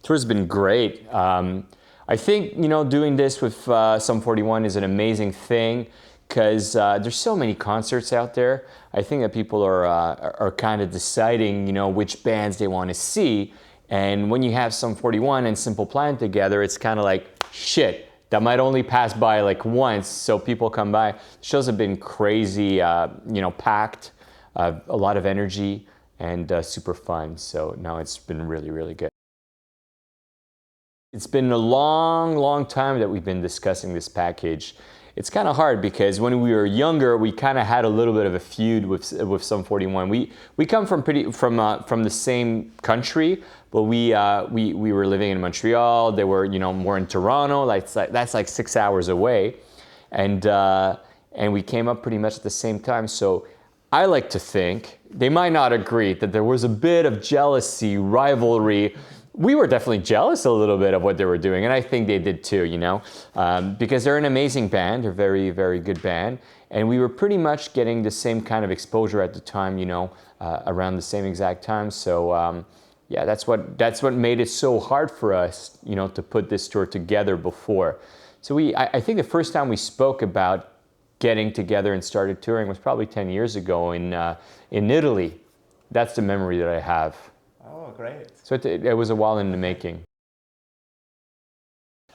Tour's been great. I think, doing this with Sum41 is an amazing thing because there's so many concerts out there. I think that people are kind of deciding, which bands they want to see. And when you have Sum41 and Simple Plan together, it's kind of like, shit, that might only pass by like once, so people come by. Shows have been crazy, packed, a lot of energy, and super fun. So no, it's been really, really good. It's been a long, long time that we've been discussing this package. It's kind of hard because when we were younger, we kind of had a little bit of a feud with Sum41. We come from the same country, but we were living in Montreal. They were more in Toronto. That's like 6 hours away, and we came up pretty much at the same time. So I like to think they might not agree that there was a bit of jealousy, rivalry. We were definitely jealous a little bit of what they were doing, and I think they did too, because they're an amazing band. They're a very, very good band, and we were pretty much getting the same kind of exposure at the time, around the same exact time. So yeah, that's what made it so hard for us, to put this tour together before. So I think the first time we spoke about getting together and started touring was probably 10 years ago in Italy. That's the memory that I have. Oh, great. So it was a while in the making.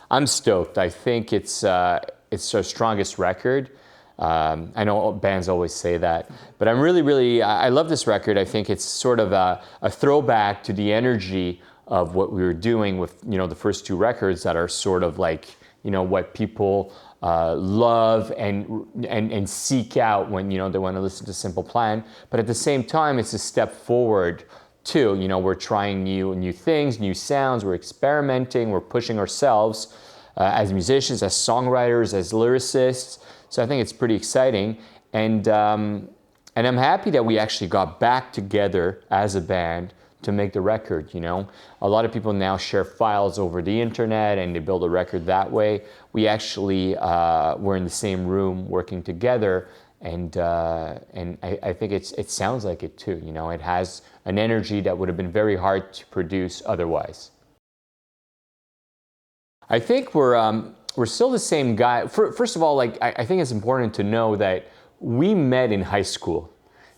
I'm stoked. I think it's our strongest record. I know bands always say that, but I'm really, I love this record. I think it's sort of a throwback to the energy of what we were doing with, the first two records that are sort of like, what people love and seek out when, they want to listen to Simple Plan. But at the same time, it's a step forward too. We're trying new things, new sounds, we're experimenting, we're pushing ourselves as musicians, as songwriters, as lyricists. So I think it's pretty exciting. And I'm happy that we actually got back together as a band to make the record. A lot of people now share files over the internet and they build a record that way. We actually were in the same room working together. And I think it sounds like it too. It has an energy that would have been very hard to produce otherwise. I think we're still the same guy. First of all, I think it's important to know that we met in high school.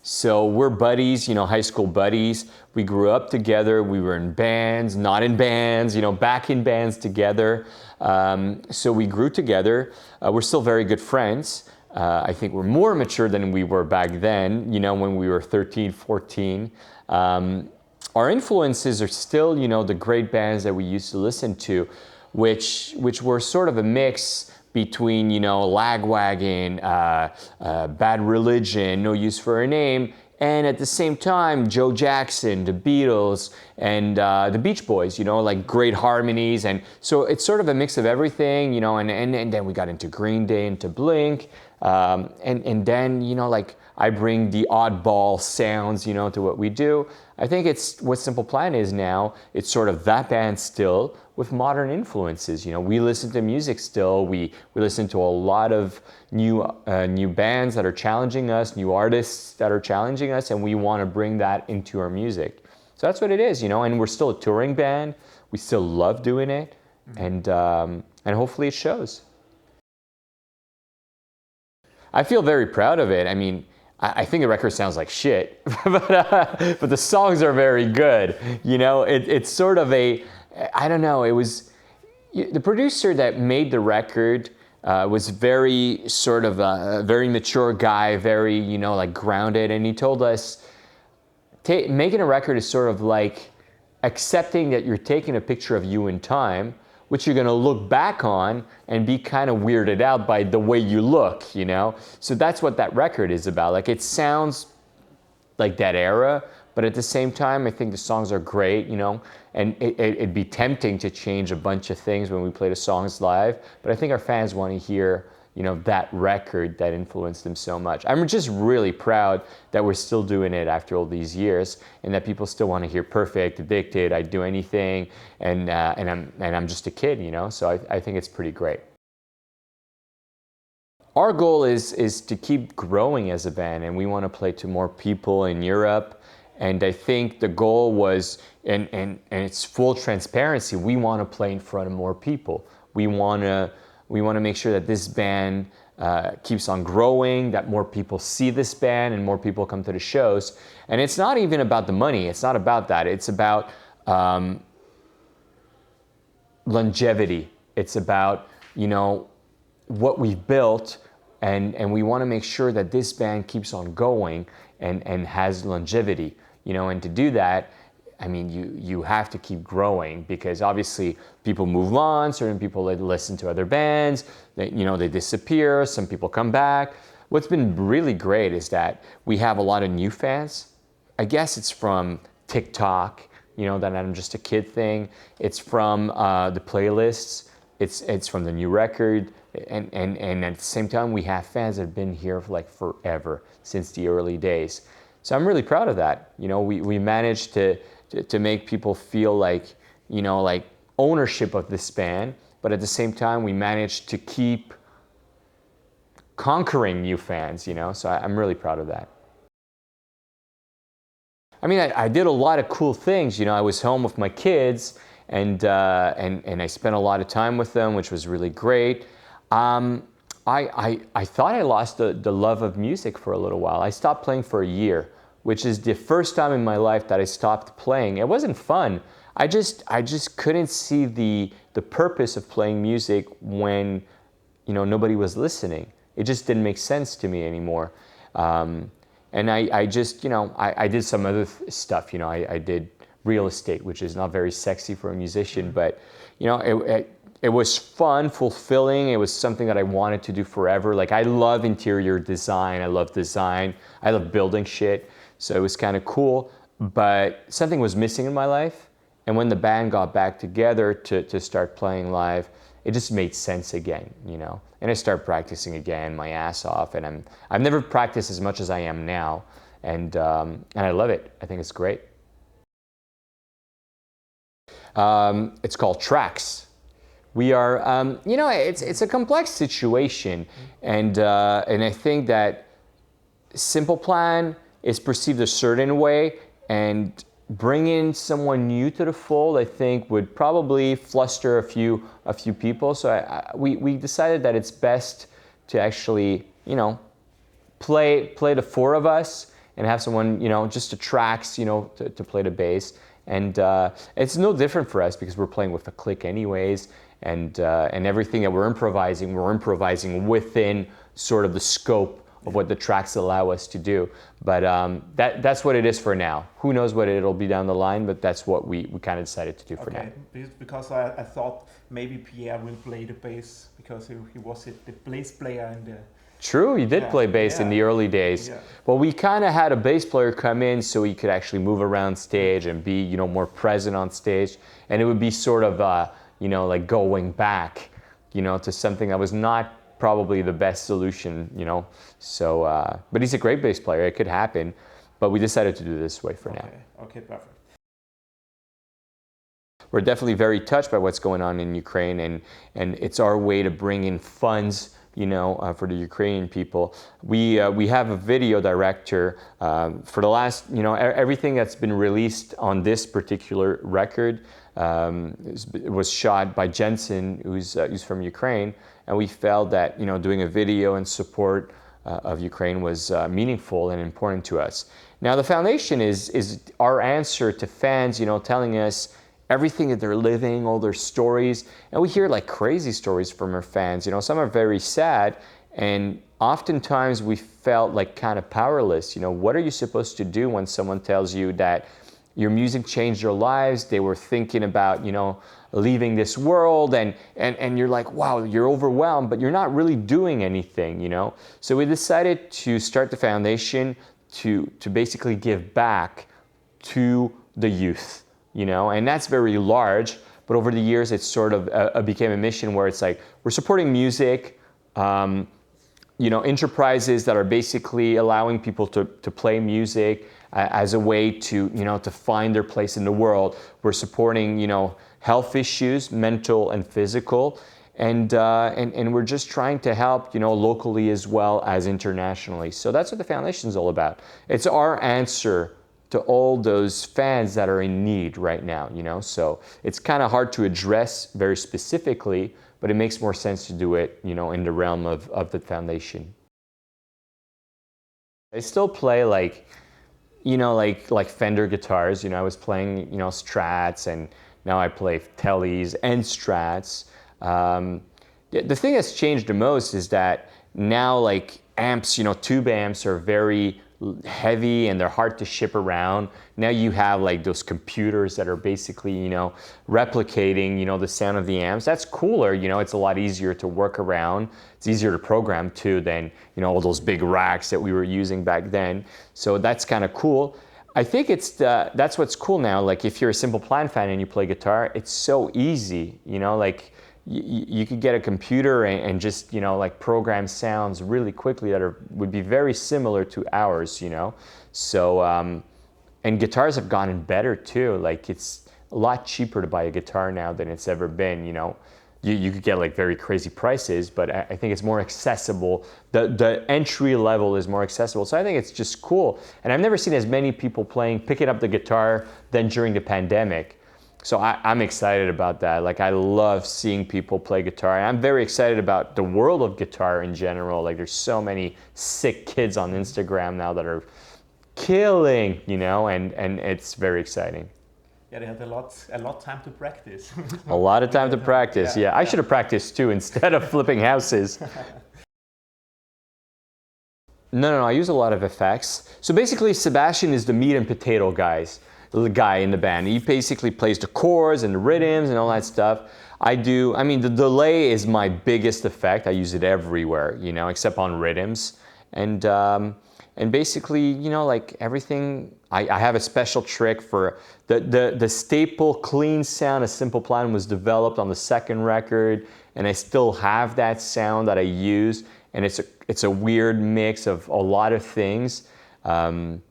So we're buddies, high school buddies. We grew up together. We were in bands, not in bands, back in bands together. So we grew together. We're still very good friends. I think we're more mature than we were back then, when we were 13, 14. Our influences are still, the great bands that we used to listen to, which were sort of a mix between, Lagwagon, Bad Religion, No Use for a Name, and at the same time, Joe Jackson, the Beatles, and the Beach Boys, like great harmonies. And so it's sort of a mix of everything, and then we got into Green Day, into Blink. And then, I bring the oddball sounds, to what we do. I think it's what Simple Plan is now. It's sort of that band still with modern influences. We listen to music still. We listen to a lot of new bands that are challenging us, new artists that are challenging us, and we want to bring that into our music. So that's what it is, and we're still a touring band. We still love doing it, and hopefully it shows. I feel very proud of it. I mean, I think the record sounds like shit, but the songs are very good. It's sort of I don't know, it was, the producer that made the record was very sort of a very mature guy, very, grounded, and he told us, making a record is sort of like accepting that you're taking a picture of you in time, which you're going to look back on and be kind of weirded out by the way you look, So that's what that record is about. Like, it sounds like that era, but at the same time, I think the songs are great, and it'd be tempting to change a bunch of things when we play the songs live, but I think our fans want to hear, that record that influenced them so much. I'm just really proud that we're still doing it after all these years, and that people still want to hear Perfect, Addicted, I'd Do Anything, and I'm just a kid, so I think it's pretty great. Our goal is to keep growing as a band, and we want to play to more people in Europe And I think the goal was, and it's full transparency, we want to play in front of more people. We want to make sure that this band keeps on growing, that more people see this band and more people come to the shows. And it's not even about the money. It's not about that. It's about longevity. It's about, what we've built, and we want to make sure that this band keeps on going and has longevity. And to do that, I mean, you have to keep growing, because obviously people move on, certain people listen to other bands, they disappear, some people come back. What's been really great is that we have a lot of new fans. I guess it's from TikTok, that I'm just a kid thing. It's from the playlists. It's from the new record. And at the same time, we have fans that have been here for like forever, since the early days. So I'm really proud of that. We managed to make people feel like, like ownership of this band, but at the same time, we managed to keep conquering new fans, so I'm really proud of that. I mean, I did a lot of cool things. I was home with my kids, and I spent a lot of time with them, which was really great. I thought I lost the love of music for a little while. I stopped playing for a year, which is the first time in my life that I stopped playing. It wasn't fun. I just couldn't see the purpose of playing music when, nobody was listening. It just didn't make sense to me anymore. And I just, I did some other stuff. I did real estate, which is not very sexy for a musician, but, it was fun, fulfilling. It was something that I wanted to do forever. Like, I love interior design. I love design. I love building shit. So it was kind of cool, but something was missing in my life. And when the band got back together to start playing live, it just made sense again, And I started practicing again, my ass off. And I've never practiced as much as I am now. And I love it. I think it's great. It's called Tracks. We are, it's a complex situation, and I think that Simple Plan is perceived a certain way, and bringing someone new to the fold, I think, would probably fluster a few people. So we decided that it's best to actually, play the four of us and have someone, just to Tracks, to play the bass. And it's no different for us because we're playing with a click anyways, and everything that we're improvising within sort of the scope of what the tracks allow us to do. But that's what it is for now. Who knows what it'll be down the line, but that's what we kind of decided to do for now. Because I thought maybe Pierre will play the bass because he was the bass player in the... True, he did play bass in the early days. Yeah. Well, we kind of had a bass player come in so he could actually move around stage and be, more present on stage. And it would be sort of, like going back, to something that was not probably the best solution, So, but he's a great bass player. It could happen, but we decided to do it this way for now. Okay, perfect. We're definitely very touched by what's going on in Ukraine, and it's our way to bring in funds, for the Ukrainian people. We have a video director for the last, everything that's been released on this particular record was shot by Jensen, who's from Ukraine, and we felt that, doing a video in support of Ukraine was meaningful and important to us. Now, the foundation is our answer to fans, telling us everything that they're living, all their stories. And we hear like crazy stories from our fans. Some are very sad, and oftentimes we felt like kind of powerless. What are you supposed to do when someone tells you that your music changed their lives, they were thinking about, leaving this world, and you're like, wow, you're overwhelmed, but you're not really doing anything, So we decided to start the foundation to basically give back to the youth. And that's very large, but over the years it sort of became a mission where it's like we're supporting music, enterprises that are basically allowing people to play music as a way to to find their place in the world. We're supporting health issues, mental and physical, and we're just trying to help locally as well as internationally. So that's what the foundation is all about. It's our answer to all those fans that are in need right now, you know? So it's kind of hard to address very specifically, but it makes more sense to do it, you know, in the realm of the foundation. I still play like, you know, like Fender guitars. You know, I was playing, you know, Strats, and now I play Tellys and Strats. The thing that's changed the most is that now, like, amps, you know, tube amps are very heavy and they're hard to ship around. Now you have like those computers that are basically, you know, replicating, you know, the sound of the amps. That's cooler, you know, it's a lot easier to work around. It's easier to program too than, you know, all those big racks that we were using back then. So that's kind of cool. I think that's what's cool now. Like if you're a Simple Plan fan and you play guitar, it's so easy, you know, like you could get a computer and just, you know, like program sounds really quickly that would be very similar to ours, you know. So, and guitars have gotten better too. Like it's a lot cheaper to buy a guitar now than it's ever been, you know. You could get like very crazy prices, but I think it's more accessible. The entry level is more accessible. So I think it's just cool. And I've never seen as many people picking up the guitar than during the pandemic. So I'm excited about that. Like I love seeing people play guitar. And I'm very excited about the world of guitar in general. Like there's so many sick kids on Instagram now that are killing, you know, and it's very exciting. Yeah, they had a lot time to practice. A lot of time to practice. Yeah, I should have practiced too instead of flipping houses. No, I use a lot of effects. So basically, Sebastian is the meat and potato the guy in the band. He basically plays the chords and the rhythms and all that stuff. I mean, the delay is my biggest effect. I use it everywhere, you know, except on rhythms. And basically, you know, like everything, I have a special trick for the staple clean sound of Simple Plan was developed on the second record, and I still have that sound that I use, and it's a weird mix of a lot of things. I'm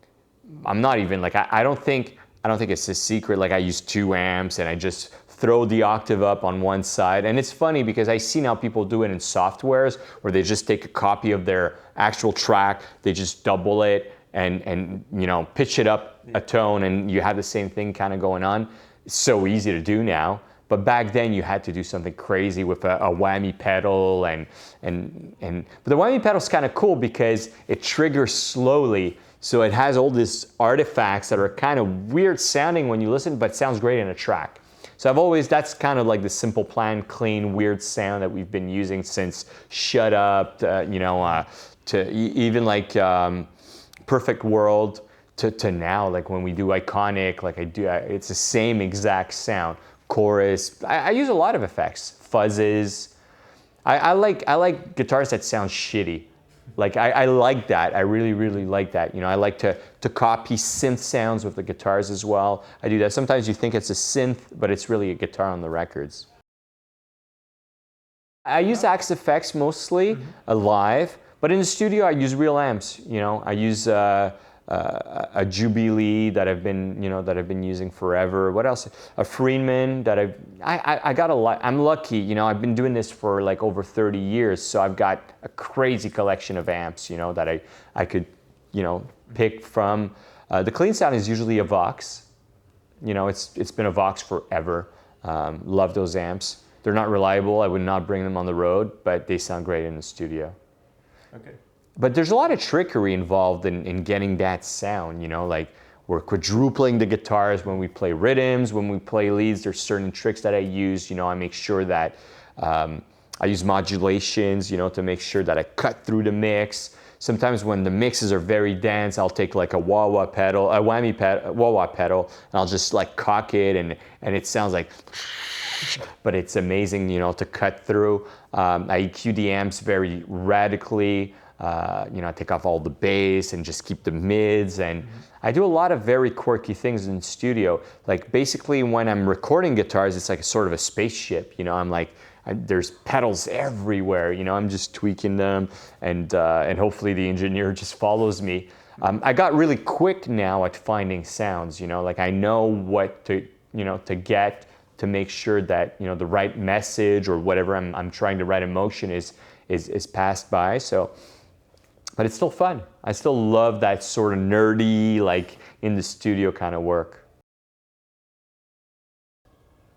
not even like I don't think it's a secret. Like I use 2 amps and I just throw the octave up on one side. And it's funny because I see now people do it in softwares where they just take a copy of their actual track, they just double it and you know, pitch it up a tone, and you have the same thing kind of going on. It's so easy to do now. But back then you had to do something crazy with a whammy pedal but the whammy pedal is kind of cool because it triggers slowly. So it has all these artifacts that are kind of weird sounding when you listen, but sounds great in a track. So that's kind of like the Simple Plan, clean, weird sound that we've been using since Shut Up, you know, to even like Perfect World to now, like when we do Iconic, like it's the same exact sound. Chorus, I use a lot of effects, fuzzes. I like guitars that sound shitty. Like I like that. I really, really like that. You know, I like to copy synth sounds with the guitars as well. I do that. Sometimes you think it's a synth, but it's really a guitar on the records. I use Axe Effects mostly live, but in the studio I use real amps. You know, I use a Jubilee that I've been using forever. What else? A Friedman that I got a lot. I'm lucky, you know, I've been doing this for like over 30 years, so I've got a crazy collection of amps, you know, that I could, you know, pick from. The clean sound is usually a Vox. You know, it's been a Vox forever. Love those amps. They're not reliable. I would not bring them on the road, but they sound great in the studio. Okay. But there's a lot of trickery involved in getting that sound, you know, like we're quadrupling the guitars when we play rhythms, when we play leads, there's certain tricks that I use, you know, I make sure that I use modulations, you know, to make sure that I cut through the mix. Sometimes when the mixes are very dense, I'll take like a wah-wah pedal, a wah-wah pedal, and I'll just like cock it and it sounds like, but it's amazing, you know, to cut through. I EQ the amps very radically. You know, I take off all the bass and just keep the mids, and I do a lot of very quirky things in the studio. Like basically when I'm recording guitars, it's like a sort of a spaceship, you know, I'm like, there's pedals everywhere, you know, I'm just tweaking them and hopefully the engineer just follows me. I got really quick now at finding sounds, you know, like I know what to, you know, to get to make sure that, you know, the right message or whatever I'm trying to write in motion is passed by. So but it's still fun. I still love that sort of nerdy, like in the studio kind of work.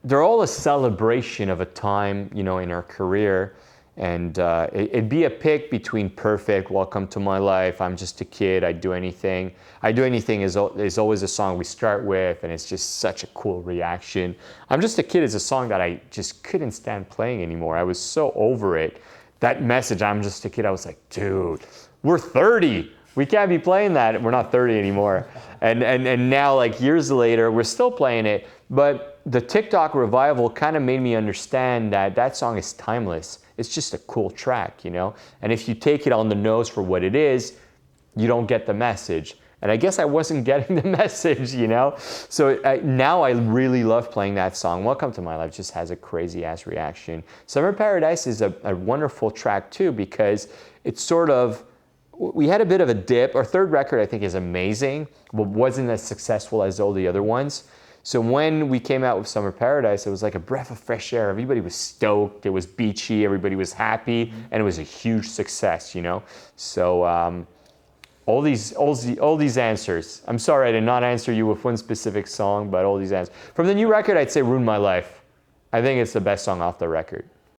They're all a celebration of a time, you know, in our career. And it'd be a pick between Perfect, Welcome to My Life, I'm Just a Kid, I'd Do Anything. I'd Do Anything is always a song we start with, and it's just such a cool reaction. I'm Just a Kid is a song that I just couldn't stand playing anymore. I was so over it. That message, I'm Just a Kid, I was like, dude, we're 30. We can't be playing that. We're not 30 anymore. And now, like years later, we're still playing it. But the TikTok revival kind of made me understand that that song is timeless. It's just a cool track, you know? And if you take it on the nose for what it is, you don't get the message. And I guess I wasn't getting the message, you know? So now I really love playing that song. Welcome to My Life just has a crazy ass reaction. Summer Paradise is a wonderful track too, because it's sort of, we had a bit of a dip. Our third record, I think, is amazing, but wasn't as successful as all the other ones. So when we came out with Summer Paradise, it was like a breath of fresh air. Everybody was stoked. It was beachy. Everybody was happy, and it was a huge success, you know. So all these answers. I'm sorry I did not answer you with one specific song, but all these answers. From the new record, I'd say "Ruin My Life." I think it's the best song off the record.